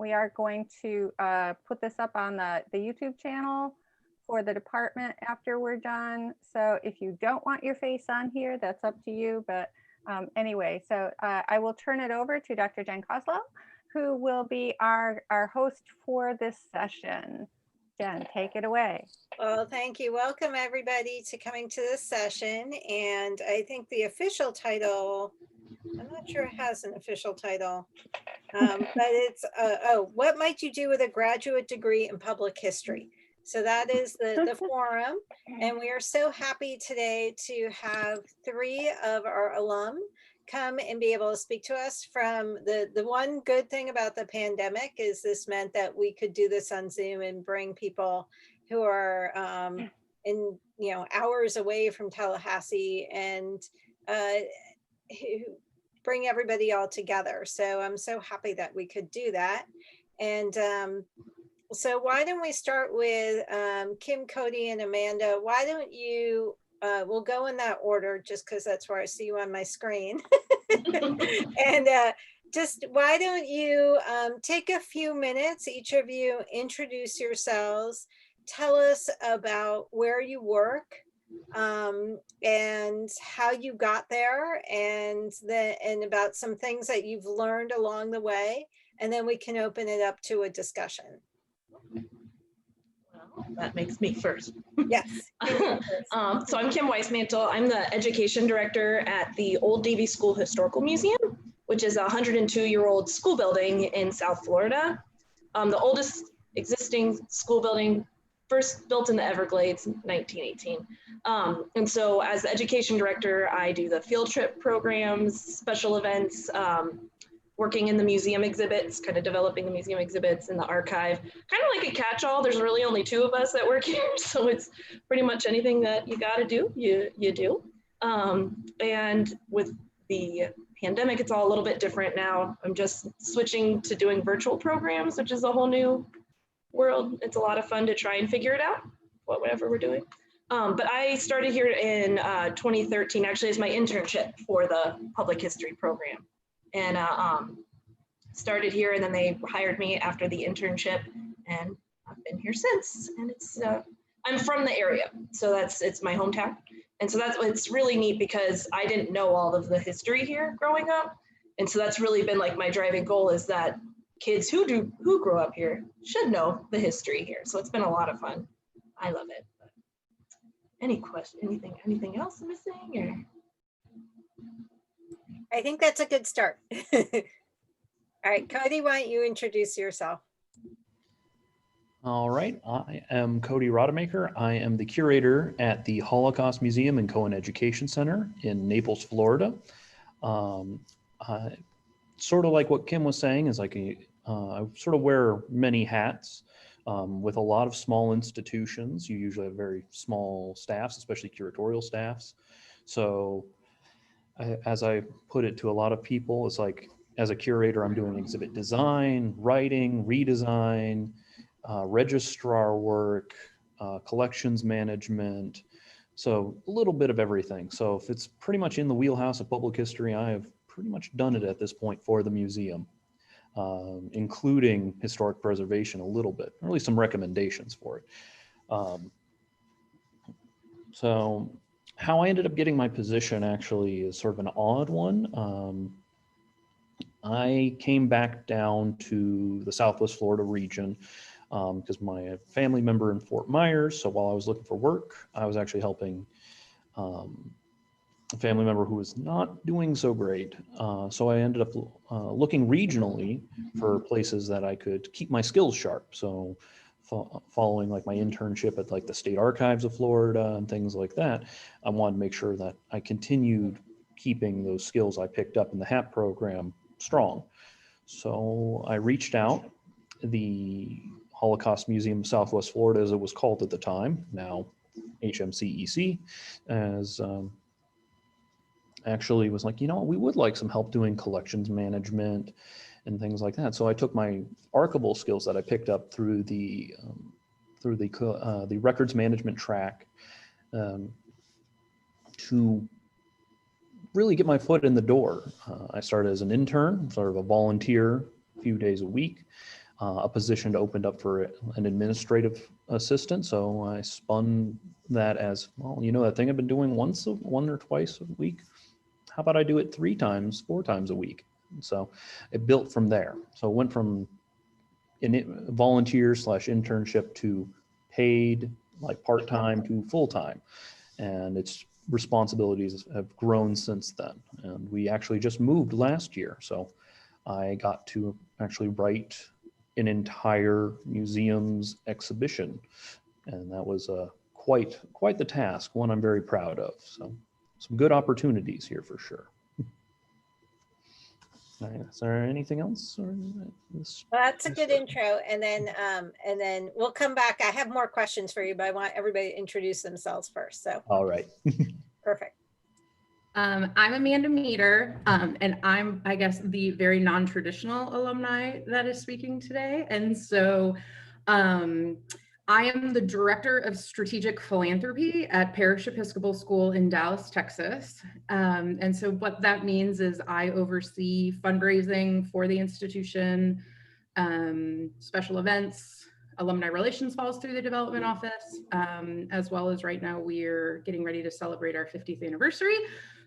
we are going to put this up on the YouTube channel for the department after we're done. So if you don't want your face on here, that's up to you. But anyway, so I will turn it over to Dr. Jen Koslow, who will be our host for this session. Jen, take it away. Well, thank you. Welcome everybody to coming to this session. And I think the official title, I'm not sure it has an official title, but it's, what might you do with a graduate degree in public history? So that is the forum. And we are so happy today to have 3 of our alum come and be able to speak to us. From the one good thing about the pandemic is this meant that we could do this on Zoom and bring people who are in, you know, hours away from Tallahassee, and bring everybody all together. So I'm so happy that we could do that. And so why don't we start with Kim, Cody, and Amanda? Why don't you, we'll go in that order just because that's where I see you on my screen. And just why don't you take a few minutes, each of you introduce yourselves, tell us about where you work, and how you got there, and about some things that you've learned along the way, and then we can open it up to a discussion. Well, that makes me first. Yes. So I'm Kim Weismantle. I'm the education director at the Old Davie School Historical Museum, which is a 102-year-old school building in South Florida. The oldest existing school building, first built in the Everglades in 1918. And so as the education director, I do the field trip programs, special events, working in the museum exhibits, kind of developing the museum exhibits in the archive, kind of like a catch-all. There's really only 2 of us that work here, so it's pretty much anything that you got to do, you do. And with the pandemic, it's all a little bit different now. I'm just switching to doing virtual programs, which is a whole new world. It's a lot of fun to try and figure it out, whatever we're doing. But I started here in 2013, actually, as my internship for the public history program. And started here, and then they hired me after the internship, and I've been here since. And it's I'm from the area, so it's my hometown, and so it's really neat because I didn't know all of the history here growing up, and so that's really been like my driving goal, is that kids who grew up here should know the history here. So it's been a lot of fun. I love it. But any question? Anything else missing? Or? I think that's a good start. All right, Cody, why don't you introduce yourself? All right, I am Cody Rademacher. I am the curator at the Holocaust Museum and Cohen Education Center in Naples, Florida. Sort of like what Kim was saying, is like I sort of wear many hats. With a lot of small institutions, you usually have very small staffs, especially curatorial staffs. So as I put it to a lot of people, it's like, as a curator, I'm doing exhibit design, writing, redesign, registrar work, collections management. So a little bit of everything. So if it's pretty much in the wheelhouse of public history, I have pretty much done it at this point for the museum, including historic preservation a little bit, or at least some recommendations for it. So how I ended up getting my position actually is sort of an odd one. I came back down to the Southwest Florida region because my family member in Fort Myers. So while I was looking for work, I was actually helping a family member who was not doing so great. So I ended up looking regionally for places that I could keep my skills sharp. So following like my internship at like the State Archives of Florida and things like that, I wanted to make sure that I continued keeping those skills I picked up in the HAP program strong. So I reached out. The Holocaust Museum of Southwest Florida, as it was called at the time, now HMCEC, as actually was like, you know, we would like some help doing collections management and things like that. So I took my archival skills that I picked up through the records management track to really get my foot in the door. I started as an intern, sort of a volunteer, a few days a week. a position opened up for an administrative assistant. So I spun that as, well, you know, that thing I've been doing one or twice a week. How about I do it 3 times, 4 times a week? And so it built from there. So it went from volunteer / internship to paid, like part-time, to full-time. And its responsibilities have grown since then. And we actually just moved last year. So I got to actually write an entire museum's exhibition. And that was quite the task, one I'm very proud of. So some good opportunities here for sure. Is there anything else? Or Well, that's a good intro. And then we'll come back. I have more questions for you, but I want everybody to introduce themselves first. So. All right. Perfect. I'm Amanda Meter, and I'm, I guess, the very non-traditional alumni that is speaking today. And so I am the Director of Strategic Philanthropy at Parish Episcopal School in Dallas, Texas. And so what that means is I oversee fundraising for the institution, special events, alumni relations falls through the development office, as well as right now we're getting ready to celebrate our 50th anniversary.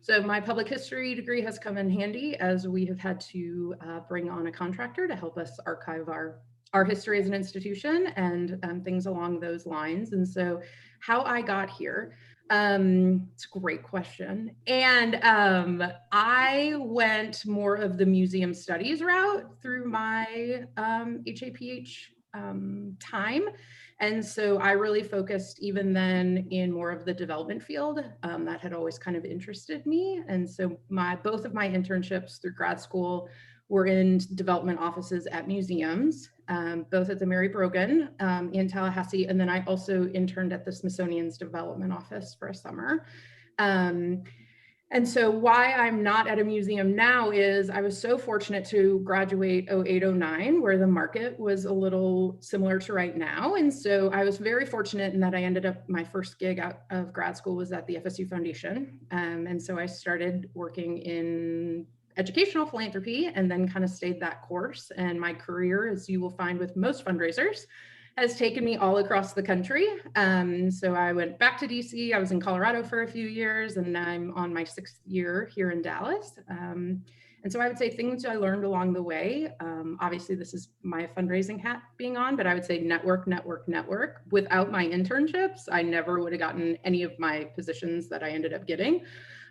So my public history degree has come in handy as we have had to bring on a contractor to help us archive our history as an institution and things along those lines. And so how I got here, it's a great question. And I went more of the museum studies route through my HAPH time. And so I really focused even then in more of the development field that had always kind of interested me. And so both of my internships through grad school were in development offices at museums, both at the Mary Brogan in Tallahassee. And then I also interned at the Smithsonian's development office for a summer. And so why I'm not at a museum now is I was so fortunate to graduate 08-09, where the market was a little similar to right now. And so I was very fortunate in that I ended up, my first gig out of grad school was at the FSU Foundation. And so I started working in educational philanthropy and then kind of stayed that course. And my career, as you will find with most fundraisers, has taken me all across the country. So I went back to DC. I was in Colorado for a few years, and I'm on my 6th year here in Dallas. And so I would say things I learned along the way. Obviously, this is my fundraising hat being on, but I would say network. Without my internships, I never would have gotten any of my positions that I ended up getting.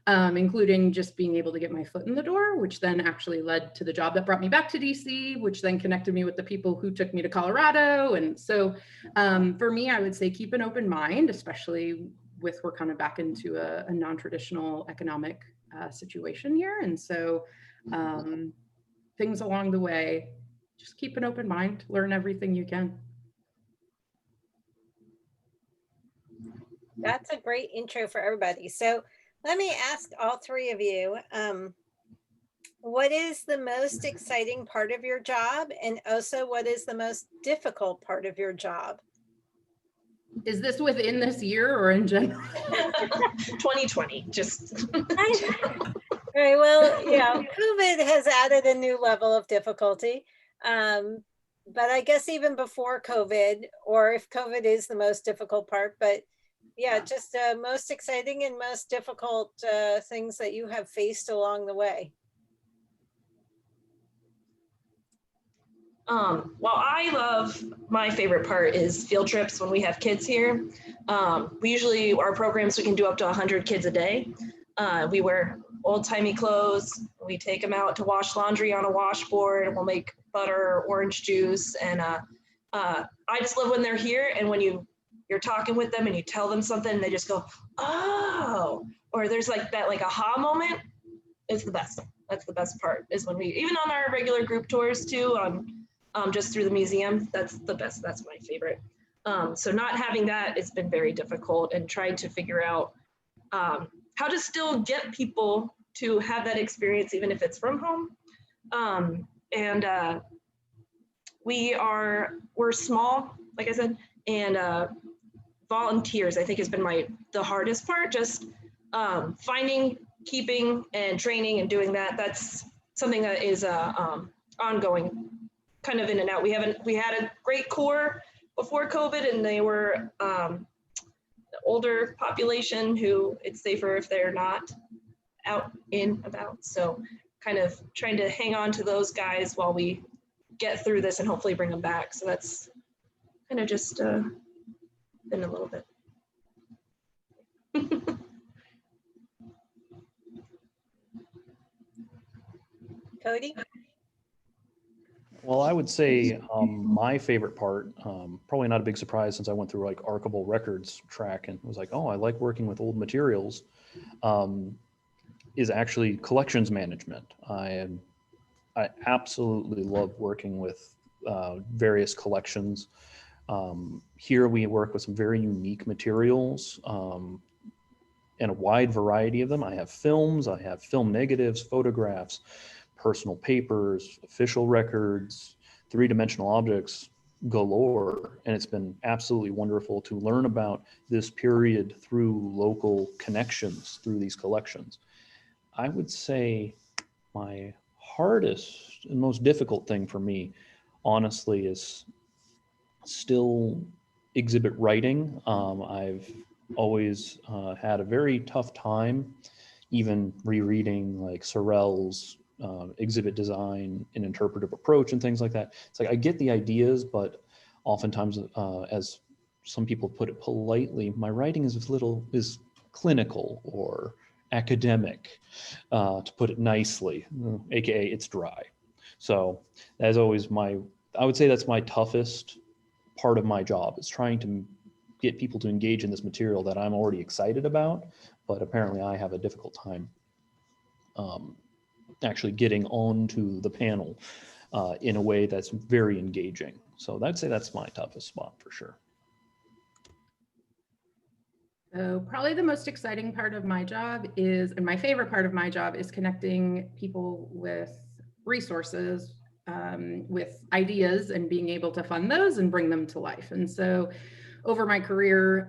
Including just being able to get my foot in the door, which then actually led to the job that brought me back to DC, which then connected me with the people who took me to Colorado. And so for me, I would say keep an open mind, especially with we're kind of back into a non-traditional economic situation here. And so things along the way, just keep an open mind, learn everything you can. That's a great intro for everybody. So let me ask all three of you, what is the most exciting part of your job? And also, what is the most difficult part of your job? Is this within this year or in general? 2020, just. Right, well, yeah, COVID has added a new level of difficulty. But I guess even before COVID, or if COVID is the most difficult part, but yeah, just most exciting and most difficult things that you have faced along the way. Well, I love, my favorite part is field trips when we have kids here. We usually, our programs, we can do up to 100 kids a day. We wear old-timey clothes. We take them out to wash laundry on a washboard. We'll make butter or orange juice. And I just love when they're here and when you're talking with them and you tell them something and they just go, oh, or there's like that like aha moment. It's the best. That's the best part is when we, even on our regular group tours too, just through the museum, that's the best. That's my favorite. So not having that, it's been very difficult and trying to figure out how to still get people to have that experience, even if it's from home. We're small, like I said, and volunteers, I think has been the hardest part, just finding, keeping and training and doing that. That's something that is ongoing kind of in and out. We had a great core before COVID, and they were the older population who it's safer if they're not out in about. So kind of trying to hang on to those guys while we get through this and hopefully bring them back. So that's kind of just been a little bit. Cody? Well, I would say my favorite part, probably not a big surprise since I went through like archival records track and was like, oh, I like working with old materials, is actually collections management. I absolutely love working with various collections. Here we work with some very unique materials and a wide variety of them. I have films, I have film negatives, photographs, personal papers, official records, three-dimensional objects galore. And it's been absolutely wonderful to learn about this period through local connections through these collections. I would say my hardest and most difficult thing for me, honestly, is still exhibit writing. I've always had a very tough time even rereading like Sorrell's exhibit design and interpretive approach and things like that. It's like I get the ideas, but oftentimes, as some people put it politely, my writing is clinical or academic, to put it nicely, aka it's dry. So that's always I would say that's my toughest part of my job, is trying to get people to engage in this material that I'm already excited about, but apparently I have a difficult time actually getting onto the panel in a way that's very engaging. So I'd say that's my toughest spot for sure. So probably the most exciting part of my job is, and my favorite part of my job is connecting people with resources, with ideas, and being able to fund those and bring them to life. And so over my career,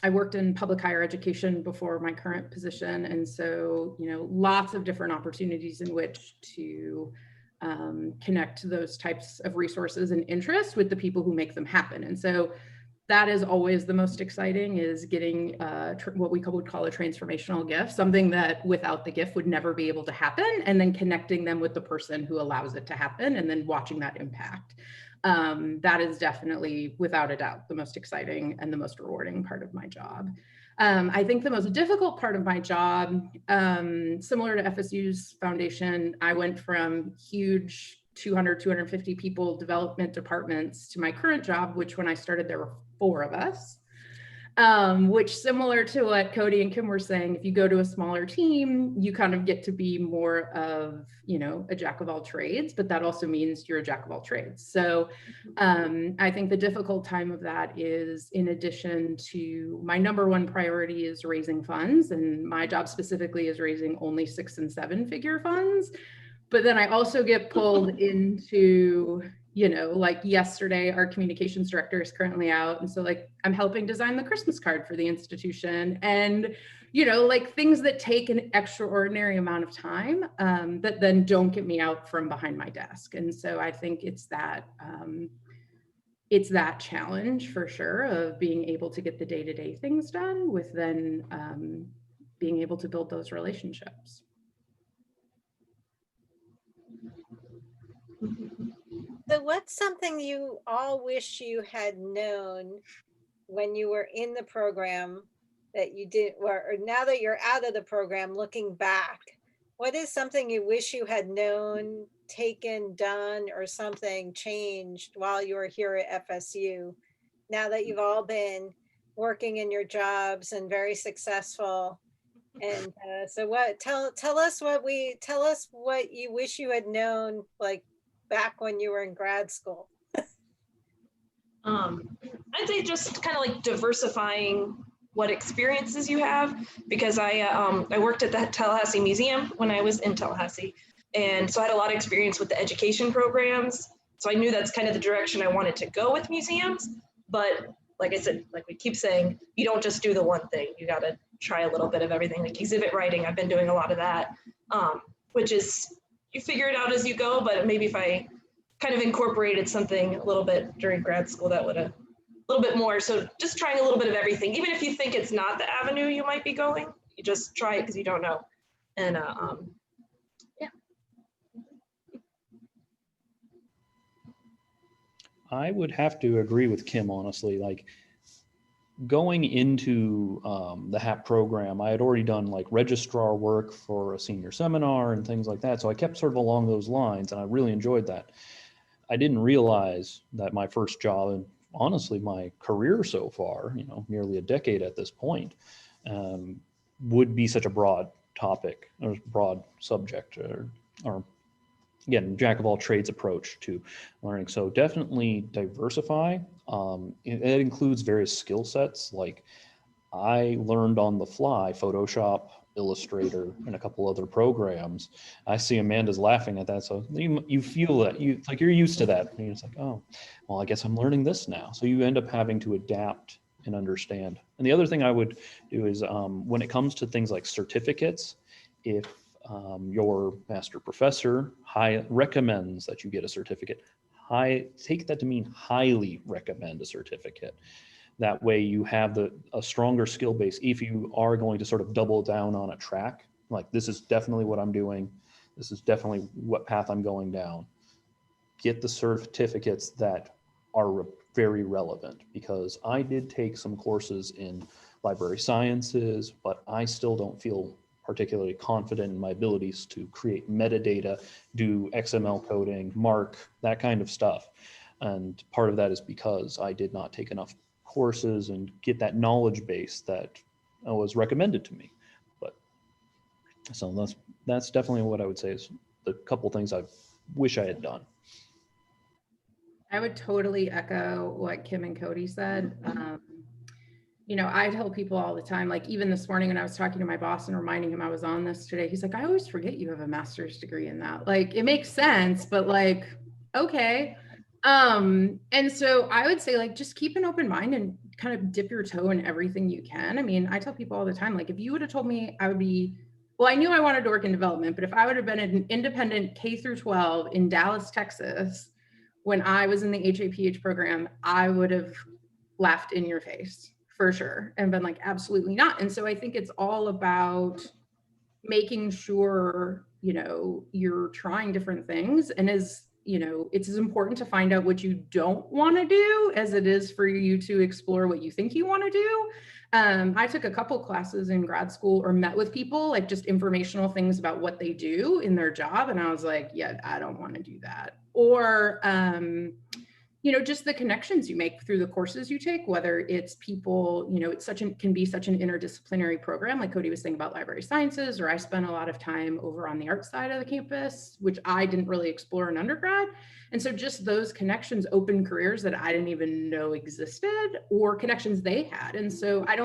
I worked in public higher education before my current position. And so, lots of different opportunities in which to connect those types of resources and interests with the people who make them happen. And so that is always the most exciting, is getting what we would call a transformational gift, something that without the gift would never be able to happen, and then connecting them with the person who allows it to happen and then watching that impact. That is definitely, without a doubt, the most exciting and the most rewarding part of my job. I think the most difficult part of my job, similar to FSU's foundation, I went from huge 200, 250 people development departments to my current job, which when I started, there were 4 of us, which, similar to what Cody and Kim were saying, if you go to a smaller team, you kind of get to be more of, a jack of all trades, but that also means you're a jack of all trades. So I think the difficult time of that is, in addition to my number one priority is raising funds, and my job specifically is raising only 6- and 7-figure funds. But then I also get pulled into, like yesterday, our communications director is currently out. And so like, I'm helping design the Christmas card for the institution, and, like things that take an extraordinary amount of time, that then don't get me out from behind my desk. And so I think it's that challenge for sure of being able to get the day-to-day things done with then being able to build those relationships. So what's something you all wish you had known when you were in the program that you did, or now that you're out of the program, looking back, what is something you wish you had known, taken, done, or something changed while you were here at FSU, now that you've all been working in your jobs and very successful? And so tell us what you wish you had known, like back when you were in grad school. I'd say just kind of like diversifying what experiences you have, because I worked at the Tallahassee Museum when I was in Tallahassee, and so I had a lot of experience with the education programs. So I knew that's kind of the direction I wanted to go with museums. But like I said, like we keep saying, you don't just do the one thing. You got to try a little bit of everything. Like exhibit writing, I've been doing a lot of that, which is, you figure it out as you go. But maybe if I kind of incorporated something a little bit during grad school that would have a little bit more. So just trying a little bit of everything, even if you think it's not the avenue you might be going, you just try it because you don't know. And yeah. I would have to agree with Kim, honestly. Like going into the HAP program, I had already done like registrar work for a senior seminar and things like that. So I kept sort of along those lines, and I really enjoyed that. I didn't realize that my first job, and honestly my career so far, you know, nearly a decade at this point, would be such a broad topic or broad subject, or again, jack of all trades approach to learning. So definitely diversify. It includes various skill sets. Like I learned on the fly Photoshop, Illustrator, and a couple other programs. I see Amanda's laughing at that. So you feel that it's like you're used to that. And it's like, oh, well, I guess I'm learning this now. So you end up having to adapt and understand. And the other thing I would do is when it comes to things like certificates, if your master professor recommends that you get a certificate, take that to mean highly recommend a certificate. That way you have a stronger skill base if you are going to sort of double down on a track. Like, this is definitely what I'm doing. This is definitely what path I'm going down. Get the certificates that are very relevant, because I did take some courses in library sciences, but I still don't feel particularly confident in my abilities to create metadata, do XML coding, mark, that kind of stuff. And part of that is because I did not take enough courses and get that knowledge base that was recommended to me. But so that's definitely what I would say is the couple things I wish I had done. I would totally echo what Kim and Cody said. You know, I tell people all the time, like even this morning when I was talking to my boss and reminding him I was on this today, he's like, I always forget you have a master's degree in that. Like, it makes sense, but like, okay. And so I would say, like, just keep an open mind and kind of dip your toe in everything you can. I mean, I tell people all the time, like, if you would have told me I would be, well, I knew I wanted to work in development, but if I would have been an independent K through 12 in Dallas, Texas, when I was in the HAPH program, I would have laughed in your face for sure and been like, absolutely not. And so I think it's all about making sure, you know, you're trying different things. And as you know, it's as important to find out what you don't want to do as it is for you to explore what you think you want to do. I took a couple classes in grad school or met with people, like just informational things about what they do in their job. And I was like, yeah, I don't want to do that. Or, you know, just the connections you make through the courses you take, whether it's people, you know, it's can be such an interdisciplinary program, like Cody was saying about library sciences, or I spent a lot of time over on the art side of the campus, which I didn't really explore in undergrad. And so just those connections open careers that I didn't even know existed, or connections they had. And so I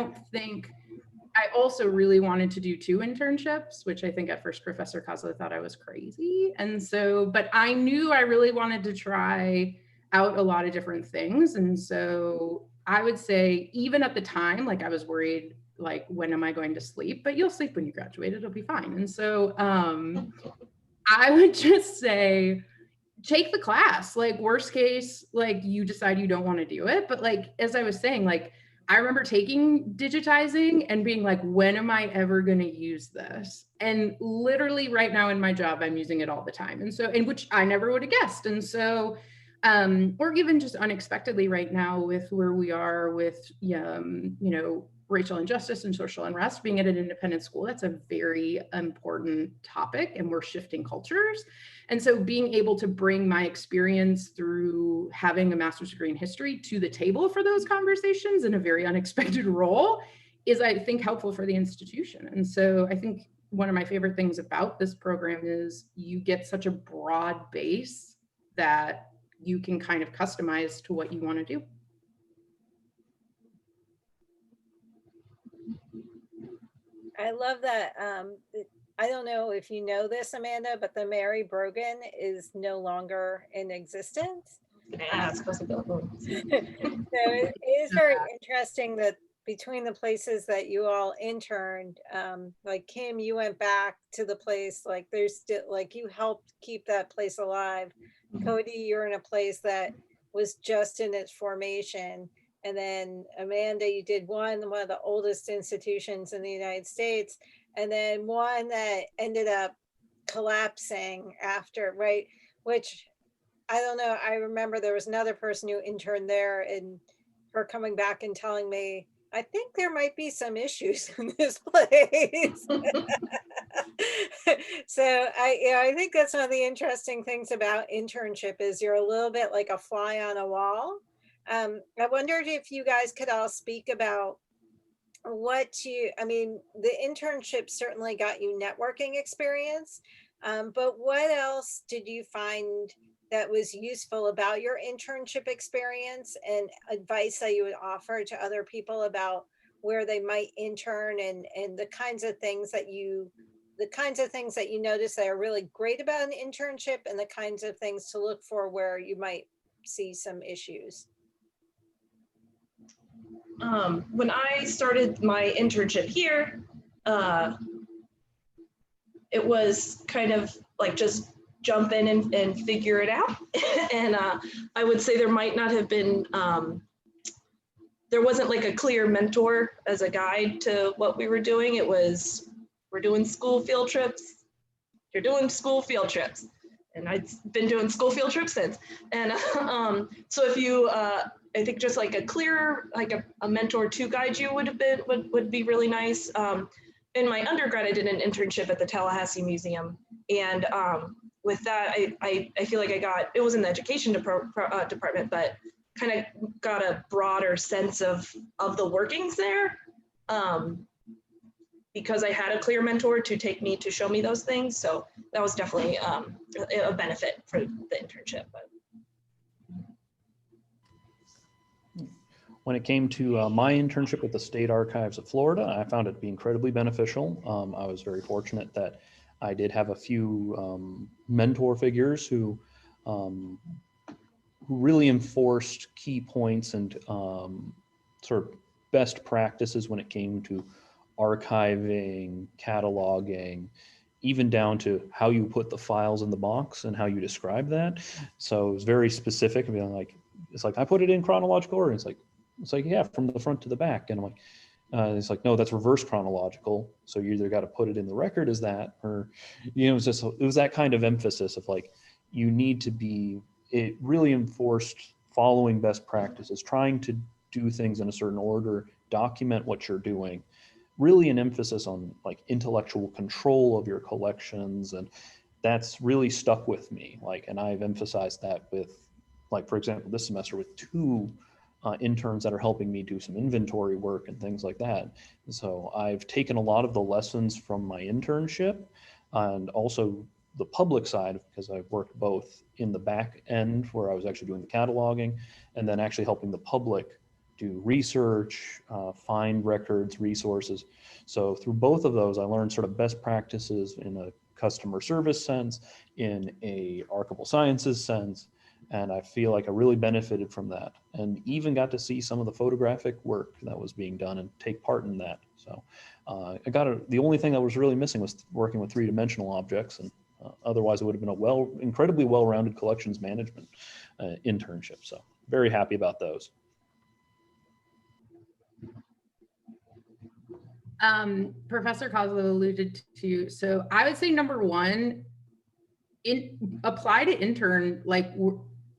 also really wanted to do 2 internships, which I think at first Professor Kozlo thought I was crazy. And so, but I knew I really wanted to try out a lot of different things. And so I would say, even at the time, like I was worried, like, when am I going to sleep? But you'll sleep when you graduate, it'll be fine. And so I would just say, take the class. Like, worst case, like you decide you don't want to do it. But like, as I was saying, like, I remember taking digitizing and being like, when am I ever going to use this? And literally right now in my job, I'm using it all the time. And so, in which I never would have guessed. And so, or even just unexpectedly right now with where we are with, you know, racial injustice and social unrest, being at an independent school, that's a very important topic, and we're shifting cultures. And so being able to bring my experience through having a master's degree in history to the table for those conversations in a very unexpected role is, I think, helpful for the institution. And so I think one of my favorite things about this program is you get such a broad base that you can kind of customize to what you want to do. I love that. I don't know if you know this, Amanda, but the Mary Brogan is no longer in existence. Yeah, it's possible. So it is very interesting that between the places that you all interned, like Kim, you went back to the place, like there's still, like you helped keep that place alive. Mhm. Cody, you're in a place that was just in its formation. And then Amanda, you did one of the oldest institutions in the United States, and then one that ended up collapsing after, right? Which I don't know. I remember there was another person who interned there, and her coming back and telling me, I think there might be some issues in this place. So I think that's one of the interesting things about internship is you're a little bit like a fly on a wall. I wondered if you guys could all speak about I mean, the internship certainly got you networking experience, but what else did you find that was useful about your internship experience and advice that you would offer to other people about where they might intern and the kinds of things that you notice that are really great about an internship and the kinds of things to look for where you might see some issues? When I started my internship here, it was kind of like just jump in and figure it out. And I would say there might not have been, there wasn't like a clear mentor as a guide to what we were doing. It was, we're doing school field trips. You're doing school field trips. And I've been doing school field trips since. And so if you, I think just like a clear, like a mentor to guide you would be really nice. In my undergrad, I did an internship at the Tallahassee Museum. And with that, I feel like it was in the education department, but kind of got a broader sense of the workings there. Because I had a clear mentor to take me to show me those things. So that was definitely a benefit for the internship. But. When it came to my internship with the State Archives of Florida, I found it to be incredibly beneficial. I was very fortunate that I did have a few mentor figures who really enforced key points and sort of best practices when it came to archiving, cataloging, even down to how you put the files in the box and how you describe that. So it was very specific and being like, it's like, I put it in chronological order. It's like, yeah, from the front to the back. And I'm like, it's like, no, that's reverse chronological. So you either got to put it in the record as that, or, it was that kind of emphasis of like, you need to be, it really enforced following best practices, trying to do things in a certain order, document what you're doing, really an emphasis on like intellectual control of your collections. And that's really stuck with me. Like, and I've emphasized that with, like, for example, this semester with two interns that are helping me do some inventory work and things like that. So I've taken a lot of the lessons from my internship and also the public side, because I've worked both in the back end where I was actually doing the cataloging and then actually helping the public do research, find records, resources. So through both of those, I learned sort of best practices in a customer service sense, in a archival sciences sense, and I feel like I really benefited from that, and even got to see some of the photographic work that was being done and take part in that. So the only thing that was really missing was working with three-dimensional objects, and otherwise it would have been a incredibly well-rounded collections management internship. So very happy about those. Professor Kozlov alluded to, so I would say number one, apply to intern like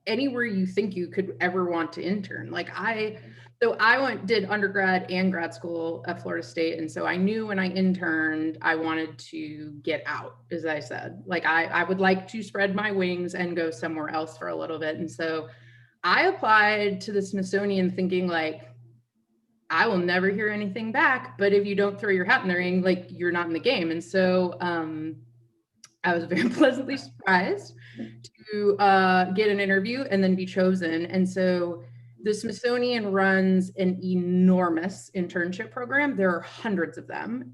anywhere you think you could ever want to intern. Like I did undergrad and grad school at Florida State, and so I knew when I interned I wanted to get out, as I said. Like I would like to spread my wings and go somewhere else for a little bit, and so I applied to the Smithsonian thinking like, I will never hear anything back, but if you don't throw your hat in the ring, like you're not in the game. And so I was very pleasantly surprised to get an interview and then be chosen. And so the Smithsonian runs an enormous internship program. There are hundreds of them,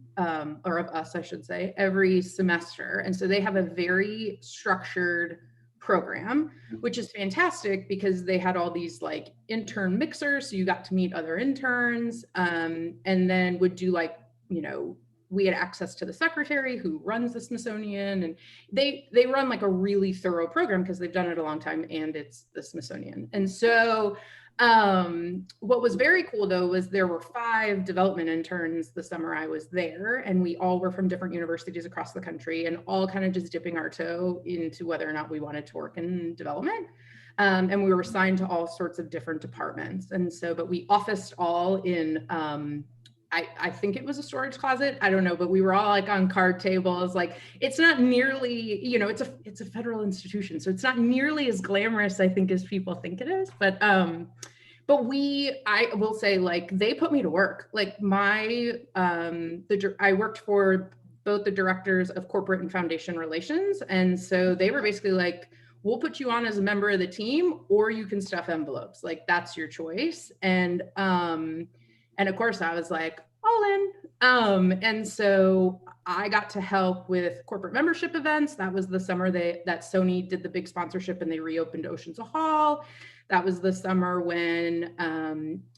or of us, I should say, every semester. And so they have a very structured program, which is fantastic because they had all these like intern mixers. So you got to meet other interns, and then would do like, you know, we had access to the secretary who runs the Smithsonian, and they run like a really thorough program because they've done it a long time and it's the Smithsonian. And so what was very cool though was there were 5 development interns the summer I was there, and we all were from different universities across the country and all kind of just dipping our toe into whether or not we wanted to work in development. And we were assigned to all sorts of different departments. And so, but we officed all in, I think it was a storage closet. I don't know, but we were all like on card tables. Like it's not nearly, you know, it's a federal institution, so it's not nearly as glamorous, I think, as people think it is. But I will say, like, they put me to work. Like I worked for both the directors of corporate and foundation relations, and so they were basically like, we'll put you on as a member of the team, or you can stuff envelopes. Like that's your choice. And of course I was like, all in. And so I got to help with corporate membership events. That was the summer that Sony did the big sponsorship and they reopened Oceans Hall. That was the summer when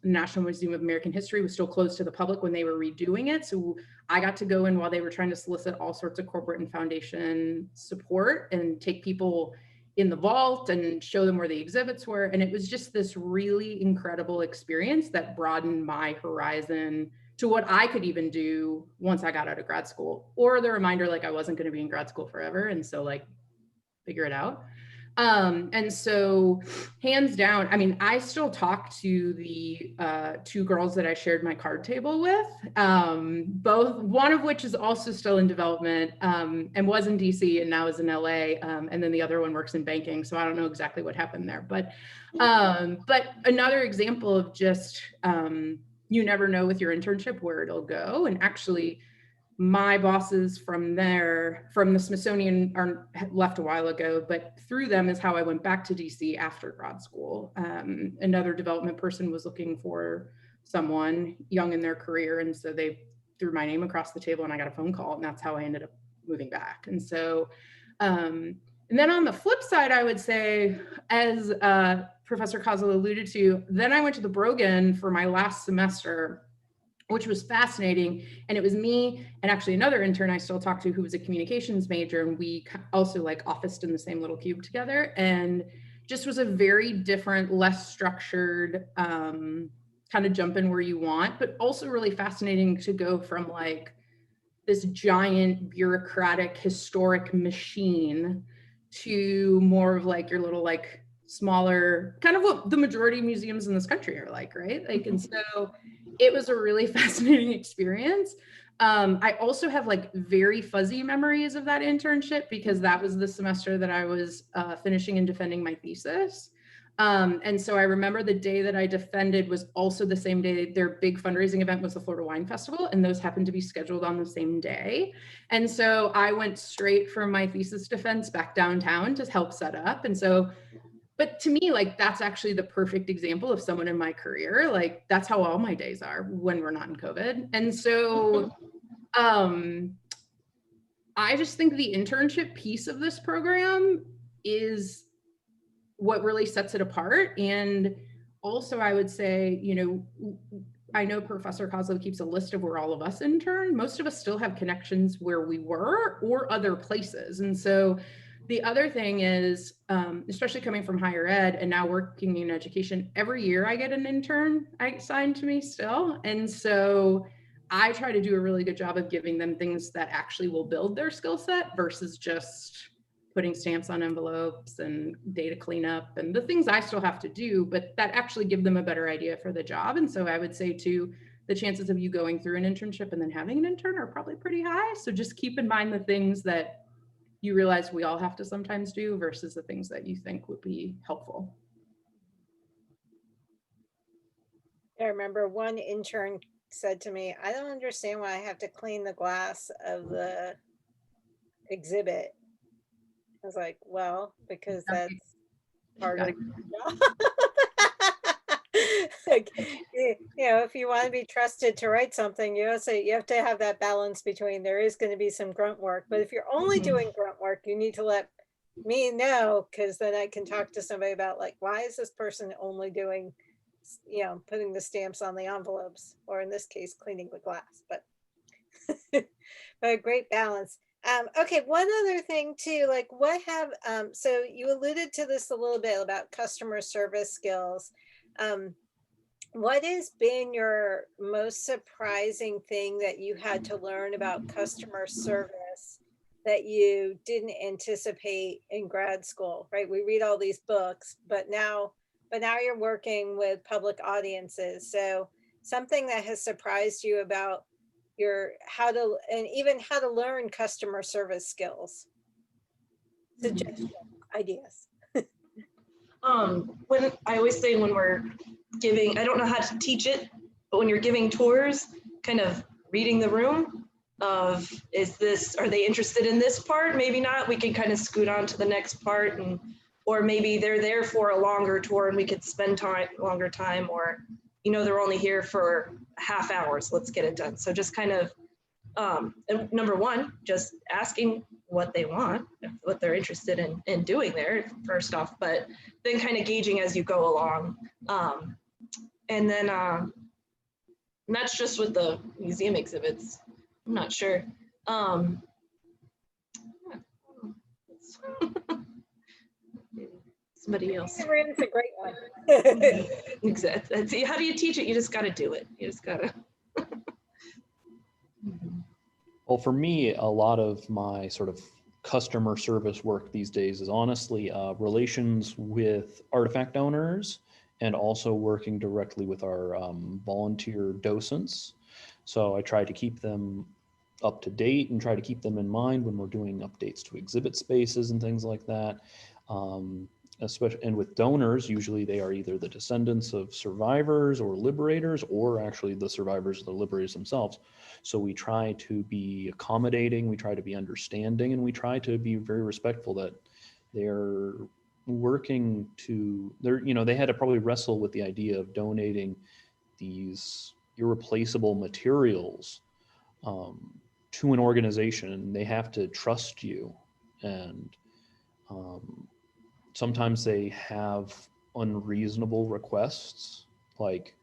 National Museum of American History was still closed to the public when they were redoing it. So I got to go in while they were trying to solicit all sorts of corporate and foundation support and take people in the vault and show them where the exhibits were. And it was just this really incredible experience that broadened my horizon to what I could even do once I got out of grad school, or the reminder, like I wasn't going to be in grad school forever. And so like, figure it out. And so hands down, I mean, I still talk to the 2 girls that I shared my card table with, one of which is also still in development and was in DC and now is in LA. And then the other one works in banking. So I don't know exactly what happened there, but another example of just, you never know with your internship where it'll go. And actually, my bosses from the Smithsonian left a while ago, but through them is how I went back to DC after grad school. Another development person was looking for someone young in their career. And so they threw my name across the table and I got a phone call, and that's how I ended up moving back. And so, and then on the flip side, I would say, as Professor Kozol alluded to, then I went to the Brogan for my last semester, which was fascinating. And it was me and actually another intern I still talk to who was a communications major. And we also like officed in the same little cube together, and just was a very different, less structured, kind of jump in where you want, but also really fascinating to go from like this giant bureaucratic historic machine to more of like your little like smaller, kind of what the majority of museums in this country are like, right? Like, and so it was a really fascinating experience. I also have like very fuzzy memories of that internship because that was the semester that I was finishing and defending my thesis. And so I remember the day that I defended was also the same day their big fundraising event was the Florida Wine Festival, and those happened to be scheduled on the same day. And so I went straight from my thesis defense back downtown to help set up. And so, but to me, like, that's actually the perfect example of someone in my career. Like, that's how all my days are when we're not in COVID. And so I just think the internship piece of this program is what really sets it apart. And also I would say, you know, I know Professor Kozol keeps a list of where all of us intern. Most of us still have connections where we were or other places. And so the other thing is, especially coming from higher ed and now working in education, every year I get an intern assigned to me still. And so I try to do a really good job of giving them things that actually will build their skill set versus just putting stamps on envelopes and data cleanup and the things I still have to do, but that actually give them a better idea for the job. And so I would say too, the chances of you going through an internship and then having an intern are probably pretty high. So just keep in mind the things that you realize we all have to sometimes do versus the things that you think would be helpful. I remember one intern said to me, I don't understand why I have to clean the glass of the exhibit. I was like, well, because that's part of the job. Like, you know, if you want to be trusted to write something, you have to have that balance between there is going to be some grunt work, but if you're only doing grunt work, you need to let me know, because then I can talk to somebody about like, why is this person only doing, you know, putting the stamps on the envelopes, or in this case, cleaning the glass, but but a great balance. Okay, one other thing too, like what have, so you alluded to this a little bit about customer service skills. What has been your most surprising thing that you had to learn about customer service that you didn't anticipate in grad school, right? We read all these books, but now you're working with public audiences. So something that has surprised you about your and even how to learn customer service skills, suggestions, ideas. When I always say when we're giving, I don't know how to teach it, but when you're giving tours, kind of reading the room of, are they interested in this part? Maybe not, we can kind of scoot on to the next part, and or maybe they're there for a longer tour and we could spend longer time, or, you know, they're only here for a half hour, so let's get it done. So just kind of, and number one, just asking what they want, what they're interested in doing there first off, but then kind of gauging as you go along. And then that's just with the museum exhibits. I'm not sure. Somebody else. It's a great one. Exactly. How do you teach it? You just got to do it. You just got to. Well, for me, a lot of my sort of customer service work these days is honestly relations with artifact owners, and also working directly with our volunteer docents. So I try to keep them up to date and try to keep them in mind when we're doing updates to exhibit spaces and things like that. Especially, and with donors, usually they are either the descendants of survivors or liberators, or actually the survivors of the liberators themselves. So we try to be accommodating, we try to be understanding, and we try to be very respectful that they're working to, they had to probably wrestle with the idea of donating these irreplaceable materials to an organization. They have to trust you, and sometimes they have unreasonable requests, like,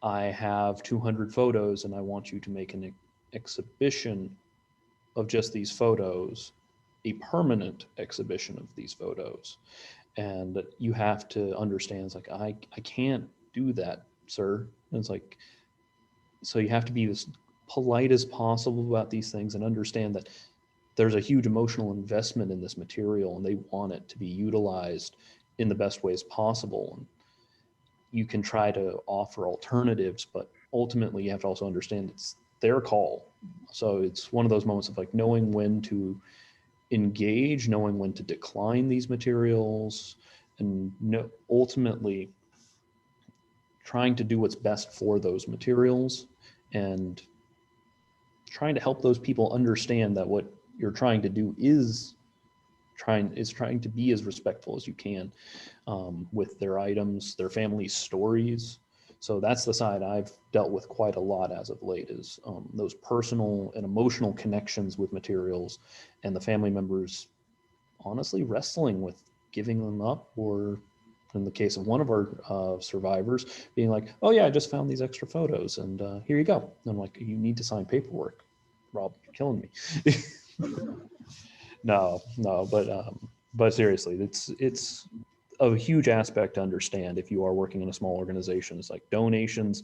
I have 200 photos and I want you to make an exhibition of just these photos, a permanent exhibition of these photos. And you have to understand, it's like, I can't do that, sir. And it's like, so you have to be as polite as possible about these things and understand that there's a huge emotional investment in this material and they want it to be utilized in the best ways possible. And you can try to offer alternatives, but ultimately you have to also understand it's their call. So it's one of those moments of like knowing when to engage, knowing when to decline these materials, and ultimately trying to do what's best for those materials and trying to help those people understand that what you're trying to do is trying to be as respectful as you can with their items, their family stories. So that's the side I've dealt with quite a lot as of late, is those personal and emotional connections with materials, and the family members honestly wrestling with giving them up, or in the case of one of our survivors being like, oh yeah, I just found these extra photos and here you go. And I'm like, you need to sign paperwork, Rob, you're killing me. No, but seriously, it's a huge aspect to understand if you are working in a small organization. It's like donations,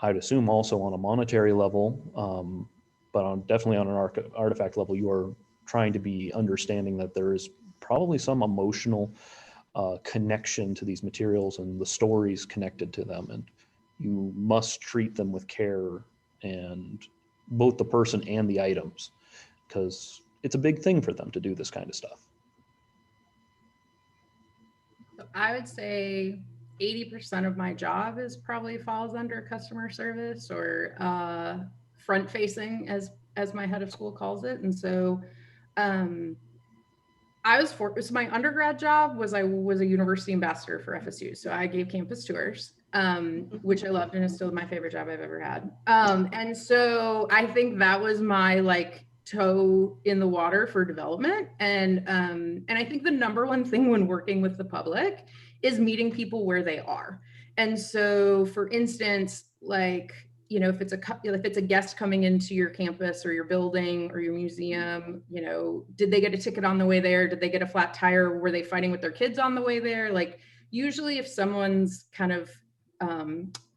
I'd assume also on a monetary level, but definitely on an artifact level, you are trying to be understanding that there is probably some emotional connection to these materials and the stories connected to them, and you must treat them with care, and both the person and the items, because it's a big thing for them to do this kind of stuff. I would say 80% of my job probably falls under customer service, or front facing, as my head of school calls it. And so so my undergrad job was, I was a university ambassador for FSU. So I gave campus tours, which I loved, and is still my favorite job I've ever had. And so I think that was my toe in the water for development. And I think the number one thing when working with the public is meeting people where they are. And so, for instance, like, you know, if it's a guest coming into your campus or your building or your museum, you know, did they get a ticket on the way there? Did they get a flat tire? Were they fighting with their kids on the way there? Like, usually if someone's kind of,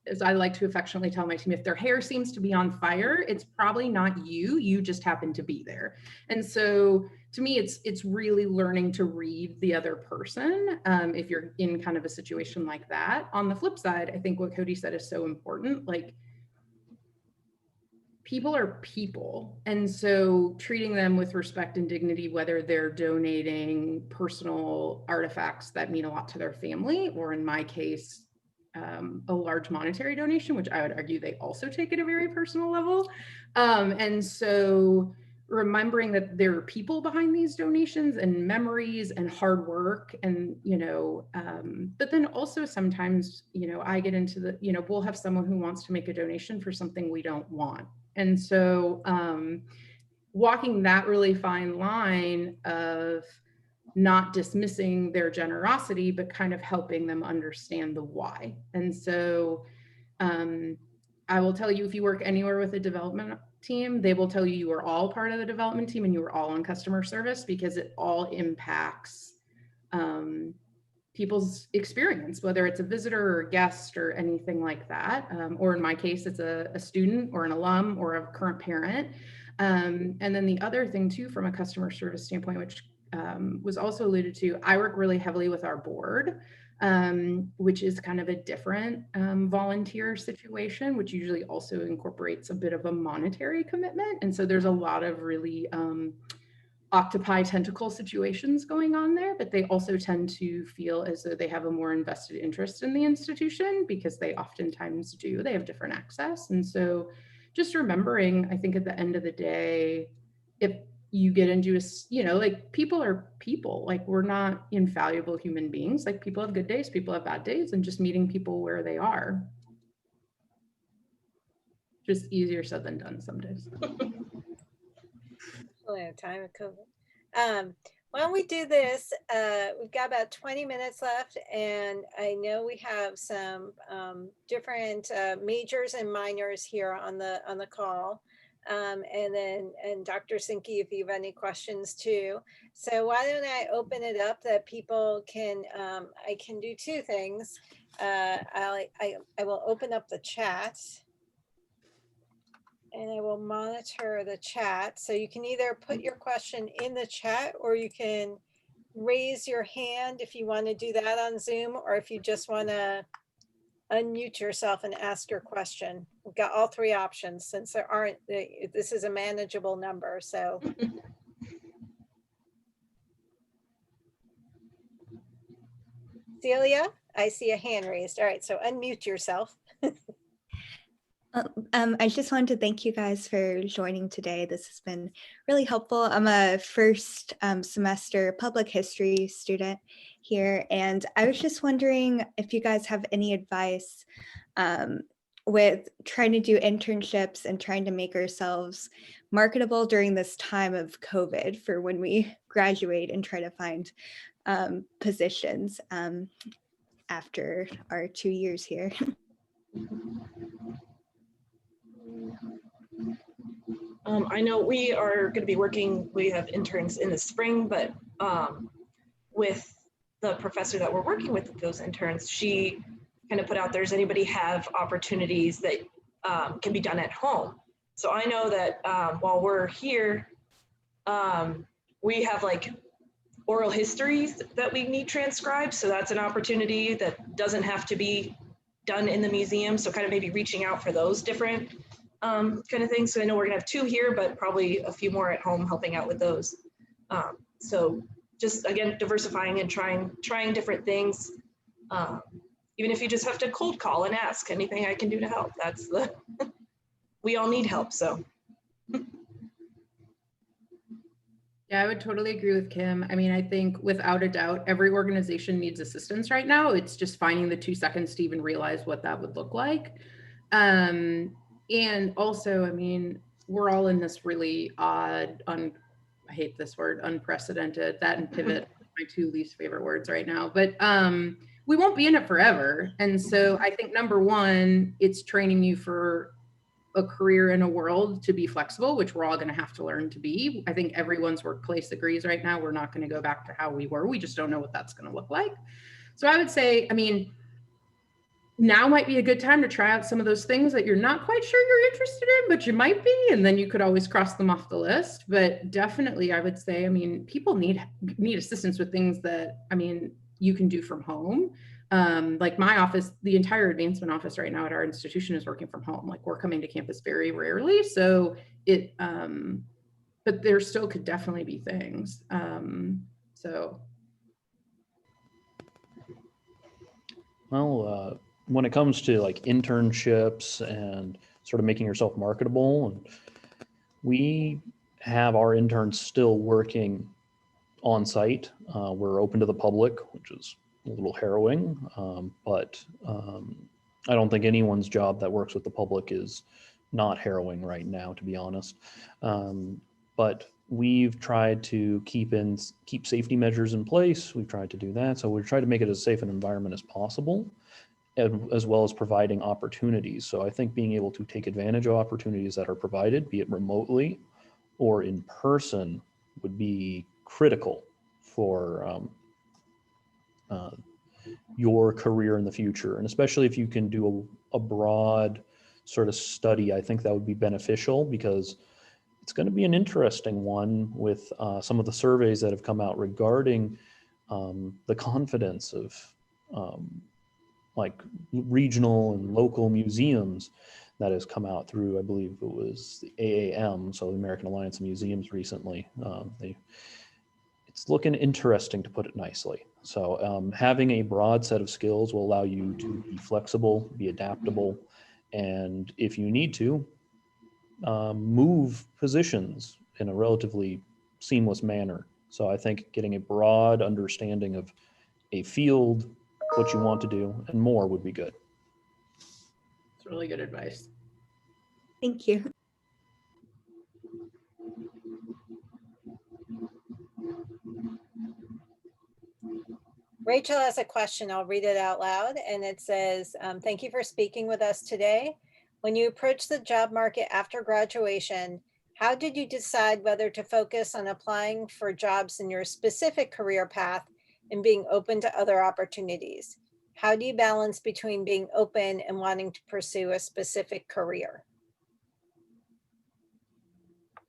as I like to affectionately tell my team, if their hair seems to be on fire, it's probably not you, you just happen to be there. And so to me, it's really learning to read the other person if you're in kind of a situation like that. On the flip side, I think what Cody said is so important. Like, people are people. And so treating them with respect and dignity, whether they're donating personal artifacts that mean a lot to their family, or in my case, a large monetary donation, which I would argue they also take at a very personal level. And so remembering that there are people behind these donations and memories and hard work, and, you know, but then also sometimes, you know, I get into the, you know, we'll have someone who wants to make a donation for something we don't want. And so walking that really fine line of not dismissing their generosity, but kind of helping them understand the why. And so I will tell you, if you work anywhere with a development team, they will tell you you are all part of the development team and you are all on customer service, because it all impacts people's experience, whether it's a visitor or a guest or anything like that. Or in my case, it's a student or an alum or a current parent. And then the other thing too, from a customer service standpoint, which was also alluded to, I work really heavily with our board, which is kind of a different volunteer situation, which usually also incorporates a bit of a monetary commitment. And so there's a lot of really octopi tentacle situations going on there, but they also tend to feel as though they have a more invested interest in the institution, because they oftentimes do. They have different access. And so just remembering, I think at the end of the day, if you get into a, you know, like, people are people, like, we're not infallible human beings. Like, people have good days, people have bad days, and just meeting people where they are. Just easier said than done some days. Time of COVID. Why don't we do this? We've got about 20 minutes left, and I know we have some different majors and minors here on the call. And Dr. Sinke, if you have any questions too. So why don't I open it up that people can, I can do two things. I will open up the chat, and I will monitor the chat. So you can either put your question in the chat, or you can raise your hand if you want to do that on Zoom, or if you just want to unmute yourself and ask your question. We've got all three options, since there aren't, this is a manageable number, so. Celia, I see a hand raised. All right, so unmute yourself. I just wanted to thank you guys for joining today. This has been really helpful. I'm a first semester public history student here, and I was just wondering if you guys have any advice with trying to do internships and trying to make ourselves marketable during this time of COVID for when we graduate and try to find positions after our 2 years here. I know we are going to be working, we have interns in the spring, but with the professor that we're working with those interns, she kind of put out there, does anybody have opportunities that can be done at home? So I know that while we're here, we have like oral histories that we need transcribed. So that's an opportunity that doesn't have to be done in the museum. So kind of maybe reaching out for those different kind of things. So I know we're gonna have 2 here, but probably a few more at home helping out with those. So just again, diversifying and trying different things. Even if you just have to cold call and ask, anything I can do to help. That's the, we all need help, so. Yeah, I would totally agree with Kim. I mean, I think without a doubt, every organization needs assistance right now. It's just finding the 2 seconds to even realize what that would look like. And also, I mean, we're all in this really odd, I hate this word, unprecedented, that and pivot, my two least favorite words right now, but we won't be in it forever. And so I think number one, it's training you for a career in a world to be flexible, which we're all going to have to learn to be. I think everyone's workplace agrees right now, we're not going to go back to how we were. We just don't know what that's going to look like. So I would say, I mean, now might be a good time to try out some of those things that you're not quite sure you're interested in, but you might be, and then you could always cross them off the list. But definitely, I would say, I mean, people need assistance with things that, I mean, you can do from home. Like my office, the entire advancement office right now at our institution is working from home. Like we're coming to campus very rarely. So it, but there still could definitely be things. Well, when it comes to like internships and sort of making yourself marketable, and we have our interns still working on site. We're open to the public, which is a little harrowing, but I don't think anyone's job that works with the public is not harrowing right now, to be honest. But we've tried to keep safety measures in place. We've tried to do that. So we've tried to make it as safe an environment as possible, as well as providing opportunities. So I think being able to take advantage of opportunities that are provided, be it remotely or in person, would be critical for your career in the future. And especially if you can do a broad sort of study, I think that would be beneficial, because it's going to be an interesting one with some of the surveys that have come out regarding the confidence of like regional and local museums that has come out through, I believe it was the AAM, so the American Alliance of Museums recently. It's looking interesting, to put it nicely. So having a broad set of skills will allow you to be flexible, be adaptable, and if you need to, move positions in a relatively seamless manner. So I think getting a broad understanding of a field, what you want to do, and more would be good. It's really good advice. Thank you. Rachel has a question. I'll read it out loud. And it says, thank you for speaking with us today. When you approached the job market after graduation, how did you decide whether to focus on applying for jobs in your specific career path and being open to other opportunities? How do you balance between being open and wanting to pursue a specific career?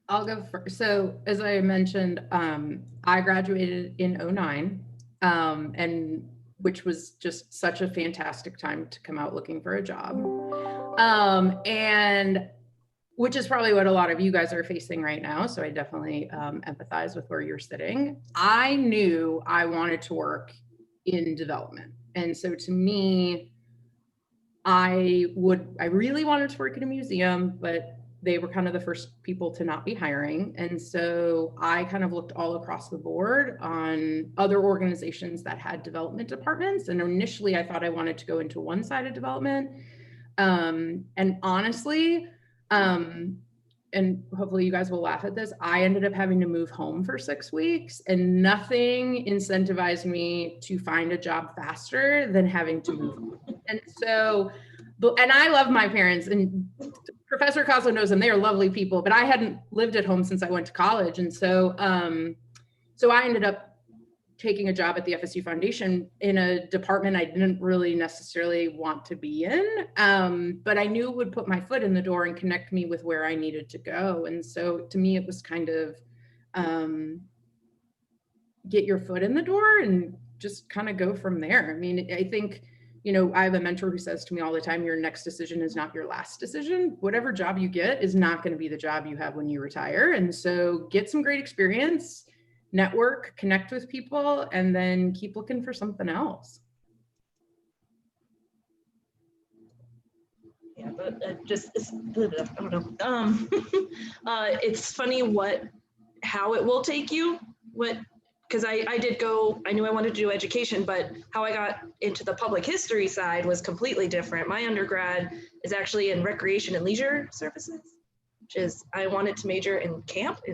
I'll go first. So as I mentioned, I graduated in 2009, and which was just such a fantastic time to come out looking for a job. And which is probably what a lot of you guys are facing right now. So I definitely empathize with where you're sitting. I knew I wanted to work in development. And so to me, I really wanted to work in a museum, but they were kind of the first people to not be hiring. And so I kind of looked all across the board on other organizations that had development departments. And initially I thought I wanted to go into one side of development. And honestly, and hopefully you guys will laugh at this, I ended up having to move home for 6 weeks, and nothing incentivized me to find a job faster than having to move home. And so, and I love my parents, and Professor Coslow knows them, they are lovely people, but I hadn't lived at home since I went to college. And so, so I ended up taking a job at the FSU Foundation in a department I didn't really necessarily want to be in, but I knew it would put my foot in the door and connect me with where I needed to go. And so to me, it was kind of get your foot in the door and just kind of go from there. I mean, I think, you know, I have a mentor who says to me all the time, your next decision is not your last decision. Whatever job you get is not going to be the job you have when you retire. And so get some great experience, network, connect with people, and then keep looking for something else. Yeah, but it's, I don't know. It's funny how it will take you, because I knew I wanted to do education, but how I got into the public history side was completely different. My undergrad is actually in recreation and leisure services. which is I wanted to major in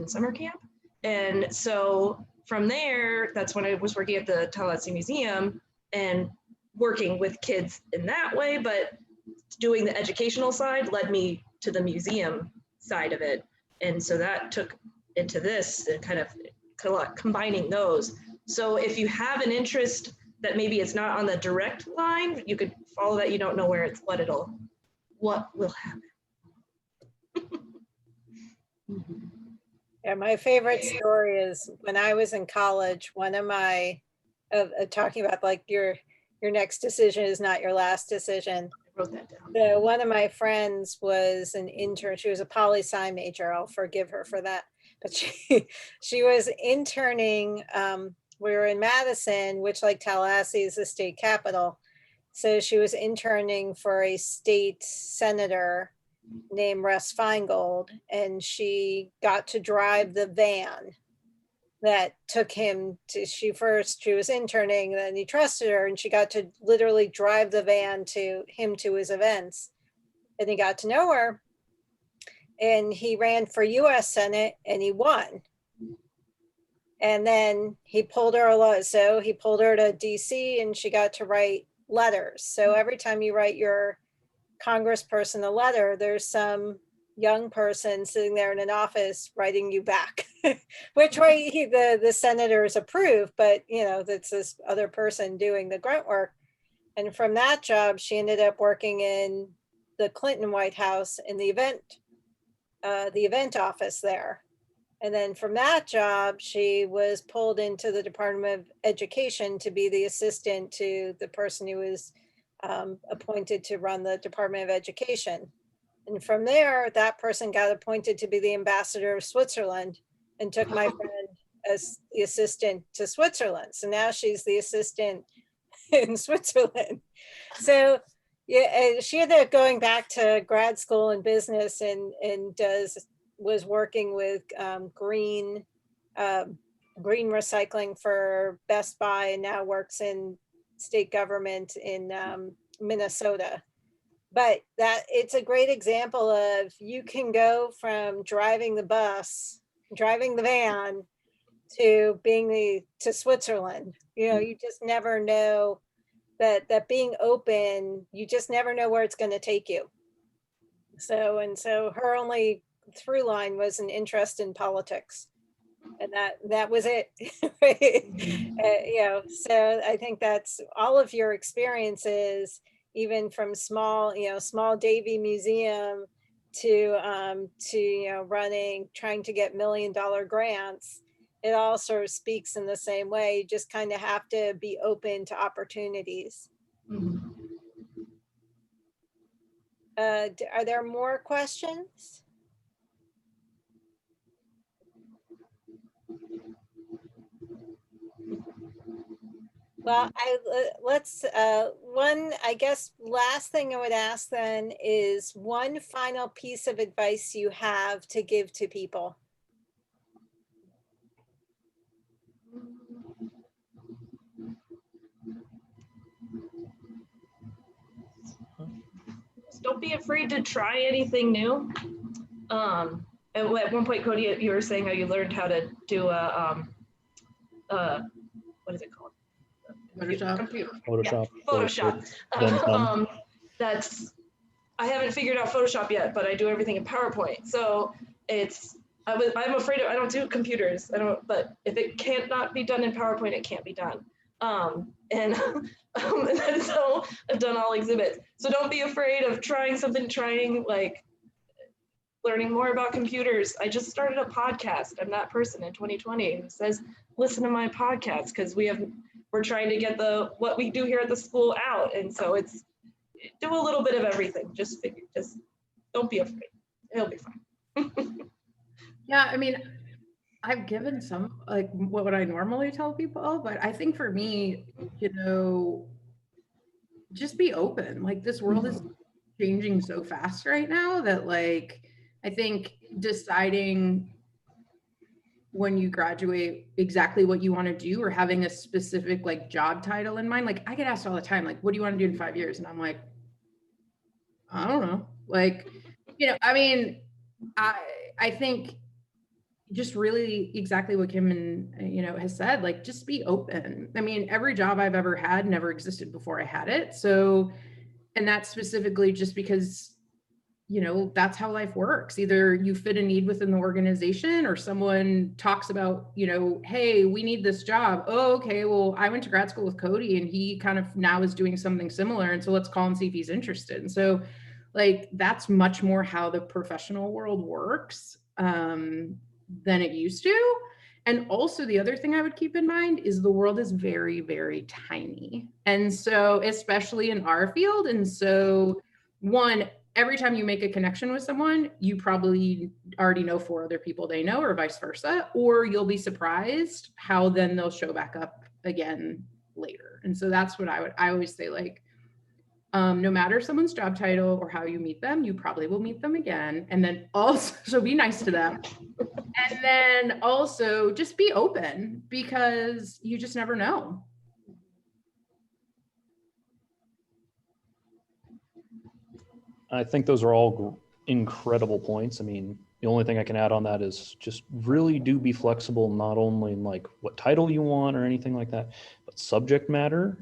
summer camp. And so from there, that's when I was working at the Tallahassee Museum and working with kids in that way, but doing the educational side led me to the museum side of it. And so that took into this and kind of combining those. So if you have an interest that maybe it's not on the direct line, you could follow that. You don't know where it's what will happen. Yeah, my favorite story is when I was in college, one of my, talking about like your next decision is not your last decision. I wrote that down. So one of my friends was an intern. She was a poli-sci major. I'll forgive her for that. But she was interning. We were in Madison, which like Tallahassee is the state capital. So she was interning for a state senator named Russ Feingold, and she got to drive the van that took him to, she was interning, then he trusted her, and she got to literally drive the van to him to his events. And he got to know her, and he ran for US Senate and he won. And then he pulled her to DC, and she got to write letters. So every time you write your congressperson a letter, there's some young person sitting there in an office writing you back, which way the senators approve, but that's this other person doing the grunt work. And from that job, she ended up working in the Clinton White House in the event office there. And then from that job, she was pulled into the Department of Education to be the assistant to the person who was appointed to run the Department of Education. And from there, that person got appointed to be the ambassador of Switzerland and took my friend as the assistant to Switzerland. So now she's the assistant in Switzerland. So yeah, she ended up going back to grad school in business and was working with green recycling for Best Buy, and now works in state government in Minnesota. But it's a great example of, you can go from driving the van to to Switzerland. You just never know that being open, you just never know where it's going to take you. So her only through line was an interest in politics, and that was it. So I think that's all of your experiences, even from small Davie museum to trying to get $1 million grants. It all sort of speaks in the same way. You just kind of have to be open to opportunities. Mm-hmm. Are there more questions? Well, I guess last thing I would ask then is one final piece of advice you have to give to people. Don't be afraid to try anything new. At one point, Cody, you were saying how you learned how to do what is it called? Photoshop. Photoshop. I haven't figured out Photoshop yet, but I do everything in PowerPoint. So I'm afraid I don't do computers. But if it can't not be done in PowerPoint, it can't be done. And so I've done all exhibits. So don't be afraid of trying learning more about computers. I just started a podcast. I'm that person in 2020 who says, listen to my podcast, because we're trying to get what we do here at the school out. And so do a little bit of everything. Just don't be afraid. It'll be fine. Yeah, I mean, I've given some, like what would I normally tell people, but I think for me, just be open. Like, this world is changing so fast right now that, like, I think deciding when you graduate exactly what you want to do, or having a specific like job title in mind. Like, I get asked all the time, like, what do you want to do in 5 years? And I'm like, I don't know. Like, I mean, I think just really exactly what Kim has said, like, just be open. I mean, every job I've ever had never existed before I had it. So, and that's specifically just because, that's how life works. Either you fit a need within the organization, or someone talks about, hey, we need this job. Oh, okay. Well, I went to grad school with Cody and he kind of now is doing something similar. And so let's call and see if he's interested. And so, like, that's much more how the professional world works than it used to. And also the other thing I would keep in mind is the world is very, very tiny. And so, especially in our field. And so, one, every time you make a connection with someone, you probably already know 4 other people they know, or vice versa, or you'll be surprised how then they'll show back up again later. And so that's what I always say, like, no matter someone's job title or how you meet them, you probably will meet them again. And then also, so be nice to them. And then also just be open, because you just never know. I think those are all incredible points. I mean, the only thing I can add on that is just really do be flexible, not only in like what title you want or anything like that, but subject matter.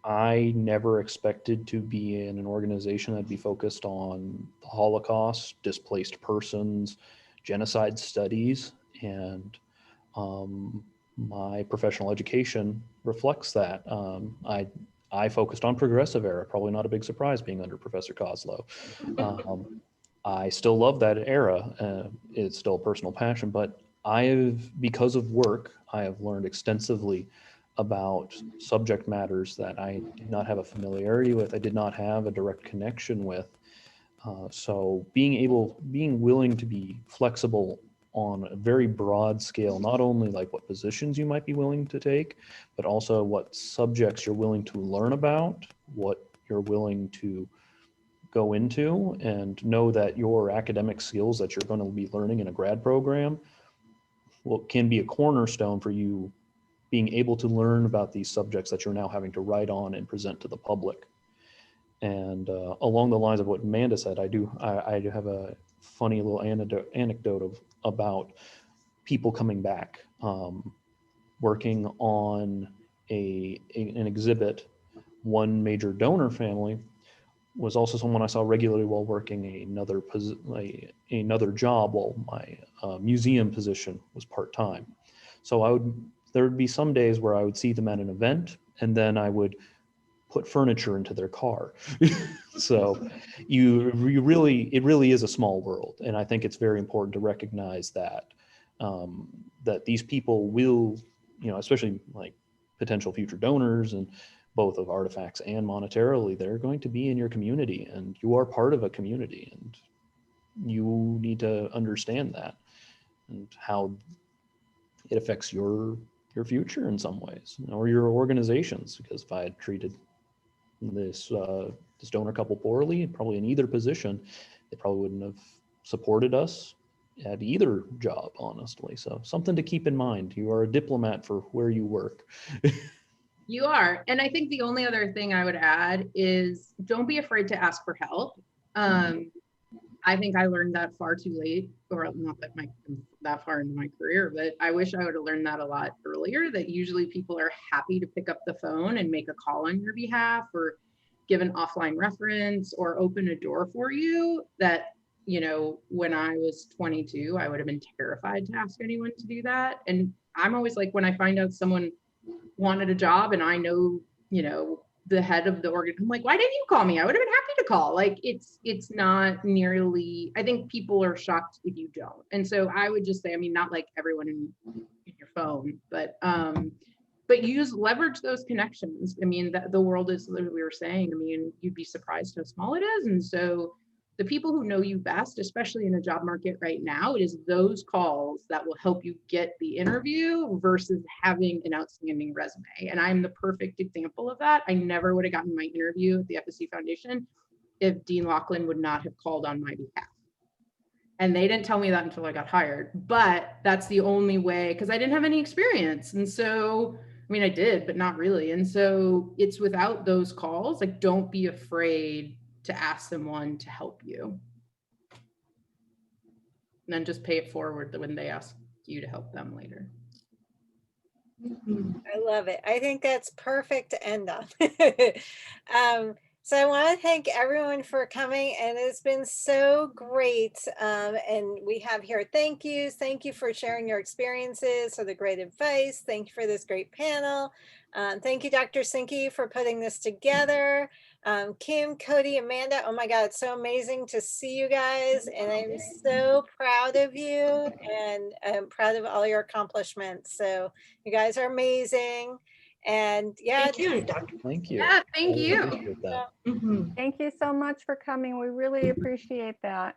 I never expected to be in an organization that'd be focused on the Holocaust, displaced persons, genocide studies, and my professional education reflects that. I focused on progressive era, probably not a big surprise being under Professor Kozlow. I still love that era. It's still a personal passion, but because of work, I have learned extensively about subject matters that I did not have a familiarity with, I did not have a direct connection with. So being willing to be flexible on a very broad scale, not only like what positions you might be willing to take, but also what subjects you're willing to learn about, what you're willing to go into, and know that your academic skills that you're going to be learning in a grad program can be a cornerstone for you being able to learn about these subjects that you're now having to write on and present to the public. And along the lines of what Amanda said, I do have a funny little anecdote about people coming back, working on an exhibit. One major donor family was also someone I saw regularly while working another job while my museum position was part-time. So there would be some days where I would see them at an event, and then I would put furniture into their car. So it really is a small world. And I think it's very important to recognize that, that these people will, especially like potential future donors, and both of artifacts and monetarily, they're going to be in your community, and you are part of a community, and you need to understand that and how it affects your future in some ways, or your organizations. Because if I had treated this donor couple poorly, probably in either position, they probably wouldn't have supported us at either job, honestly. So something to keep in mind. You are a diplomat for where you work. You are. And I think the only other thing I would add is don't be afraid to ask for help. I think I learned that far too late, or not that I'm that far into my career, but I wish I would have learned that a lot earlier, that usually people are happy to pick up the phone and make a call on your behalf, or give an offline reference, or open a door for you that, when I was 22, I would have been terrified to ask anyone to do that. And I'm always like, when I find out someone wanted a job and I know, the head of the organ, I'm like, why didn't you call me? I would have been happy to call. Like, it's not nearly, I think people are shocked if you don't. And so I would just say, I mean, not like everyone in your phone, but leverage those connections. I mean, the world is, we were saying, I mean, you'd be surprised how small it is. And so the people who know you best, especially in a job market right now, it is those calls that will help you get the interview versus having an outstanding resume. And I'm the perfect example of that. I never would have gotten my interview at the FSU Foundation if Dean Laughlin would not have called on my behalf. And they didn't tell me that until I got hired, but that's the only way, because I didn't have any experience. And so, I mean, I did, but not really. And so it's without those calls, like, don't be afraid to ask someone to help you. and then just pay it forward when they ask you to help them later. I love it. I think that's perfect to end on. So I want to thank everyone for coming, and it's been so great. And we have here thank yous. Thank you for sharing your experiences, for the great advice. Thank you for this great panel. Thank you, Dr. Sinke, for putting this together. Kim, Cody, Amanda, oh my God, it's so amazing to see you guys. And I'm so proud of you, and I'm proud of all your accomplishments. So you guys are amazing. And yeah, Thank you, Dr. Thank you. Yeah, thank I you. appreciate that. Thank you so much for coming. We really appreciate that.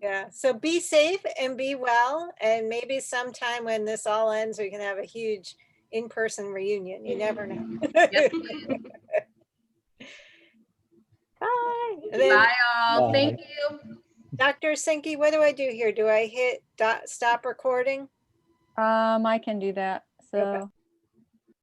yeah. So be safe and be well. And maybe sometime when this all ends, we can have a huge in-person reunion. You never know. Yes. Bye. And then, Bye all. Bye. Thank you. Dr. Sinke, what do I do here? Do I hit stop recording? I can do that. So. Okay.